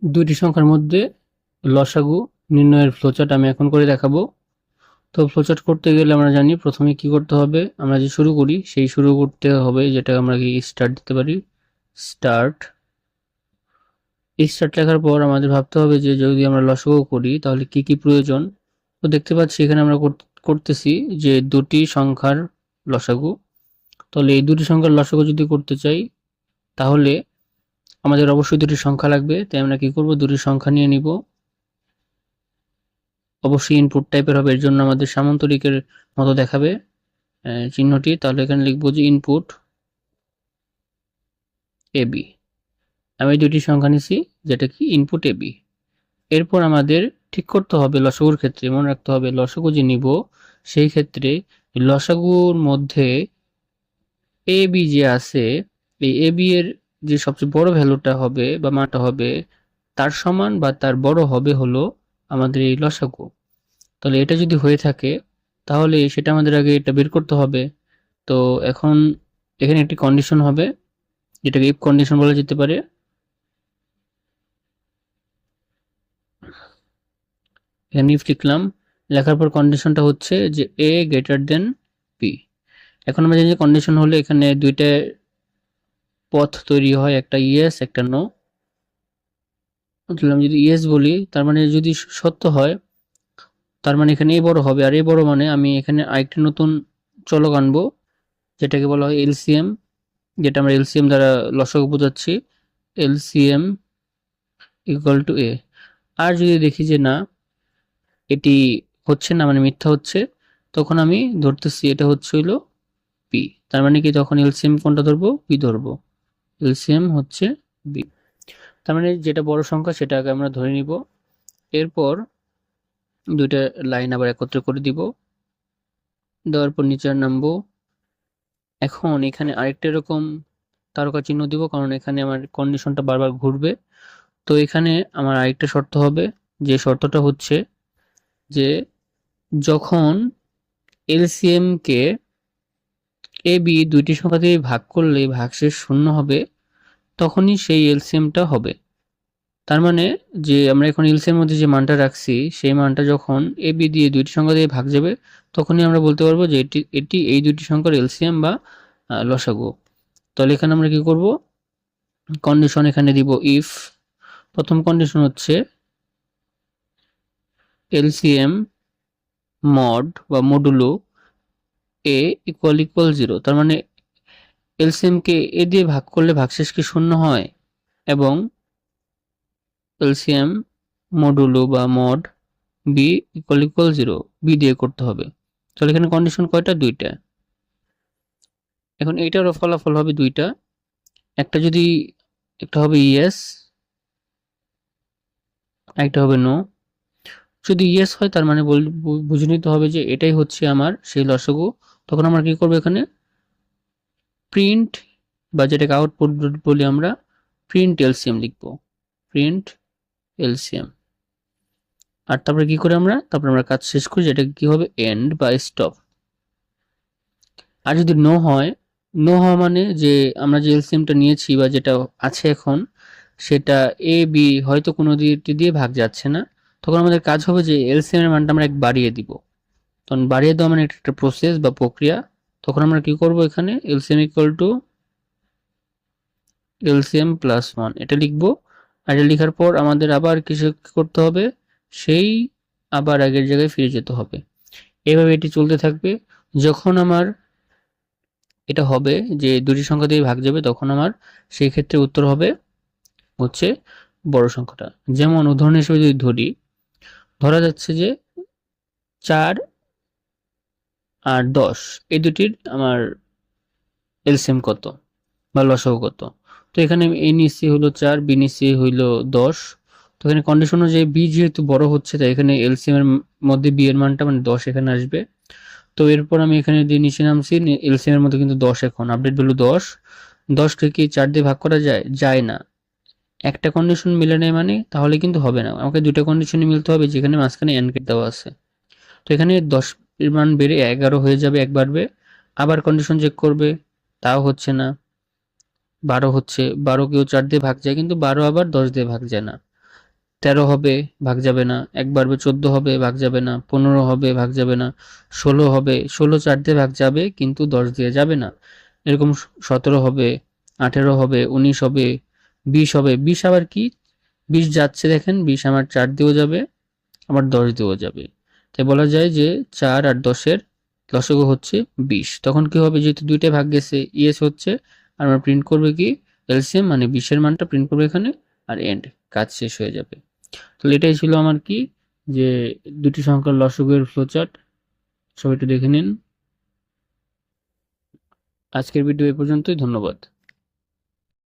দুইটি সংখ্যার মধ্যে লসাগু নির্ণয়ের ফ্লোচার্ট আমি এখন করে দেখাবো। তো ফ্লোচার্ট করতে গেলে আমরা জানি প্রথমে কি করতে হবে, আমরা যে শুরু করি সেই শুরু করতে হবে, যেটা আমরা কি স্টার্ট দিতে পারি, স্টার্ট। স্টার্ট লেখার পর আমাদের ভাবতে হবে যে যদি আমরা লসাগু করি তাহলে কি কি প্রয়োজন। তো দেখতে পাচ্ছি এখানে আমরা করতেছি যে দুটি সংখ্যার লসাগু। তাহলে এই দুটি সংখ্যার লসাগু যদি করতে চাই তাহলে আমাদের অবশ্যই দুটি সংখ্যা লাগবে। তাই আমরা কি করব, দুটি সংখ্যা নিয়ে নিব। অবশ্যই ইনপুট টাইপের হবে, এর জন্য আমাদের সামান্তরিকের মতো দেখাবে চিহ্নটি। তাহলে এখানে লিখবো যে ইনপুট এবি। আমি দুটি সংখ্যা নিছি, যেটা কি ইনপুট এবি। এরপর আমাদের ঠিক করতে হবে লসাগুর ক্ষেত্রে, মনে রাখতে হবে লসাগু যে নিব সেই ক্ষেত্রে লসাগুর মধ্যে এ বি যে আছে, এই এ বি এর যে সবচেয়ে বড় ভ্যালুটা হবে বা মানটা হবে তার সমান বা তার বড় হবে হলো আমাদের এই লসাগু। তাহলে এটা যদি হয়ে থাকে তাহলে সেটা আমাদের আগে এটা বের করতে হবে। তো এখন এখানে একটি কন্ডিশন হবে, যেটাকে ইফ কন্ডিশন বলা যেতে পারে। এখানে ইফ লিখলাম, লেখার পর কন্ডিশনটা হচ্ছে যে এ গ্রেটার দেন বি। এখন আমরা জানি যে কন্ডিশন হলে এখানে দুইটা পথ তৈরি হয়, একটা ইয়েস একটা নো। আমি যদি ইয়েস বলি তার মানে যদি সত্য হয় তার মানে এখানে এ বড় হবে, আর এ বড় মানে আমি এখানে আরেকটা নতুন চলক আনবো যেটাকে বলা হয় এলসিএম, যেটা আমরা এলসিএম দ্বারা লসাগু বোঝাচ্ছি। এলসিএম ইকুয়াল টু এ। আর যদি দেখি যে না এটি হচ্ছে না, মানে মিথ্যা হচ্ছে, তখন আমি ধরতেছি এটা হচ্ছে হইলো পি। তার মানে কি তখন এলসিএম কোনটা ধরবো, পি ধরবো। এলসিএম হচ্ছে বি। তার মানে যেটা বড় সংখ্যা সেটা আগে আমরা ধরে নিব। এরপর দুইটা লাইন আবার একত্র করে দিব, দেওয়ার পর নিচে নামবো। এখন এখানে আরেকটা এরকম তারকা চিহ্ন দিব, কারণ এখানে আমার কন্ডিশনটা বারবার ঘুরবে। তো এখানে আমার আরেকটা শর্ত হবে, যে শর্তটা হচ্ছে যে যখন এলসিএম কে এ বি দুইটি সংখ্যা দিয়ে ভাগ করলে ভাগশেষ শূন্য হবে তখনই সেই এলসিএমটা হবে। তার মানে যে আমরা এখন এলসিএম এর মধ্যে যে মানটা রাখছি সেই মানটা যখন এ বি দিয়ে দুইটি সংখ্যা দিয়ে ভাগ যাবে তখনই আমরা বলতে পারবো যে এটি এটি এই দুইটি সংখ্যার এলসিএম বা লসাগু। তাহলে এখানে আমরা কি করব, কন্ডিশন এখানে দিব ইফ। প্রথম কন্ডিশন হচ্ছে এলসিএম মড বা মডুলো এ ইকুয়াল ইকুয়াল 0। তার মানে এলসিএম কে এ দিয়ে ভাগ করলে ভাগশেষ কি শূন্য হয়, এবং এলসিএম মডুলো বা mod B equal equal 0 B দিয়ে করতে হবে। তাহলে এখানে কন্ডিশন কয়টা, দুইটা। এখন এইটারও ফলাফল হবে দুইটা, একটা যদি একটা হবে ইয়েস, একটা হবে নো। যদি ইয়েস হয় তার মানে বুঝে নিতে হবে যে এটাই হচ্ছে আমার সেই লসাগু। তখন আমরা কি করবো, এখানে প্রিন্ট বা যেটাকে আউটপুট বলি আমরা, প্রিন্ট এলসিএম লিখবো, প্রিন্ট এলসিএম। আর তারপরে কি করে আমরা কাজ শেষ করি, যেটা কি হবে এন্ড বা স্টপ। আর যদি নো হয়, নো হওয়া মানে যে আমরা যে এলসিএমটা নিয়েছি বা যেটা আছে এখন সেটা এ বি হয়তো কোনো দিকটি দিয়ে ভাগ যাচ্ছে না, তখন আমাদের কাজ হবে যে এলসিএম এর মানটা আমরা এক বাড়িয়ে দিব। তখন বাড়িয়ে দেওয়া মানে এটা একটা প্রসেস বা প্রক্রিয়া। তখন আমরা কি করব, এখানে LCM equal to LCM plus 1 এটা লিখবো। আর এটা লেখার পর আমাদের আবার কিছু করতে হবে, সেই আবার আগের জায়গায় ফিরে যেতে হবে। এভাবে এটি চলতে থাকবে। যখন আমার এটা হবে যে দুটি সংখ্যা দিয়ে ভাগ যাবে তখন আমার সেই ক্ষেত্রে উত্তর হবে হচ্ছে বড় সংখ্যাটা। যেমন উদাহরণ হিসেবে যদি ধরি, ধরা যাচ্ছে যে 4 আর 10 এই দুটির আমার এলসিএম কত বা লসাগু কত। তো এখানে আমি এ নিচ্ছি হলো 4, বি নিচ্ছি হইলো 10। তো এখানে কন্ডিশন অনুযায়ী বি যেহেতু বড় হচ্ছে তাই এখানে এলসিএম এর মধ্যে বি এর মানটা মানে 10 এখানে আসবে। তো এরপর আমি এখানে দিয়ে নিচে নামছি, এলসিএম এর মধ্যে কিন্তু 10, এখন আপডেট ভ্যালু 10। 10 কে কি 4 দিয়ে ভাগ করা যায়, যায় না। একটা কন্ডিশন মিলে নেয় মানে তাহলে কিন্তু হবে না, আমাকে দুটো কন্ডিশনই মিলতে হবে যেখানে মাঝখানে এন্ড গেট দেওয়া আছে। তো এখানে 10 এর মান বেড়ে 11 হয়ে যাবে, এক বাড়বে। আবার কন্ডিশন চেক করবে, তাও হচ্ছে না। 12 হচ্ছে, 12 কেও 4 দিয়ে ভাগ যায় কিন্তু 12 আবার 10 দিয়ে ভাগ যায় না। 13 হবে, ভাগ যাবে না। 1 বাড়বে 14 হবে, ভাগ যাবে না। 15 হবে, ভাগ যাবে না। 16 হবে, 16 4 দিয়ে ভাগ যাবে কিন্তু 10 দিয়ে যাবে না। এরকম 17 হবে, 18 হবে, 19 হবে, 20 হবে। 20 আবার কি? 20 যাচ্ছে দেখেন, 20 আমার 4 দিয়েও যাবে, আবার 10 দিয়েও যাবে। তাই বলা যায় যে 4 আর 10 এর লসাগু হচ্ছে 20। তখন কি হবে? যেহেতু দুইটাই ভাগ গেছে, ইয়েস হচ্ছে। আর আমরা প্রিন্ট করবে কি? এলসিএম, মানে 20 এর মানটা প্রিন্ট করবে এখানে, আর এন্ড, কাজ শেষ হয়ে যাবে। তো এটাই ছিল আমার কি, যে দুটি সংখ্যার লসাগু এর ফ্লোচার্ট। সবাই একটু দেখে নিন। আজকের ভিডিও এ পর্যন্তই। ধন্যবাদ।